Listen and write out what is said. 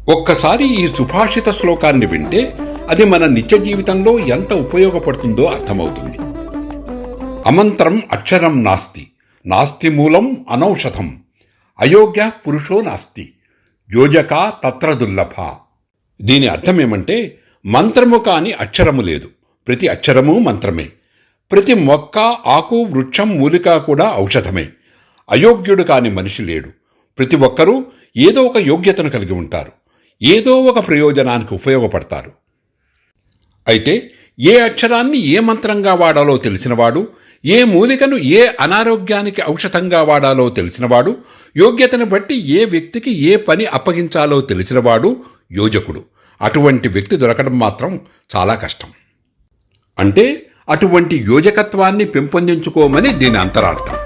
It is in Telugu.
ఒక్కసారి ఈ సుభాషిత శ్లోకాన్ని వింటే అది మన నిత్య జీవితంలో ఎంత ఉపయోగపడుతుందో అర్థమవుతుంది. అమంత్రం అక్షరం నాస్తి, నాస్తి మూలం అనౌషధం, అయోగ్య పురుషో నాస్తి, యోజక తత్ర దుర్లభ. దీని అర్థమేమంటే, మంత్రము కాని అక్షరము లేదు, ప్రతి అక్షరము మంత్రమే. ప్రతి మొక్క, ఆకు, వృక్షం, మూలిక కూడా ఔషధమే. అయోగ్యుడు కాని మనిషి లేడు. ప్రతి ఒక్కరూ ఏదో ఒక యోగ్యతను కలిగి ఉంటారు, ఏదో ఒక ప్రయోజనానికి ఉపయోగపడతారు. అయితే ఏ అక్షరాన్ని ఏ మంత్రంగా వాడాలో తెలిసినవాడు, ఏ మూలికను ఏ అనారోగ్యానికి ఔషధంగా వాడాలో తెలిసినవాడు, యోగ్యతను బట్టి ఏ వ్యక్తికి ఏ పని అప్పగించాలో తెలిసినవాడు యోజకుడు. అటువంటి వ్యక్తి దొరకడం మాత్రం చాలా కష్టం. అంటే అటువంటి యోజకత్వాన్ని పెంపొందించుకోమని దీని అంతరార్థం.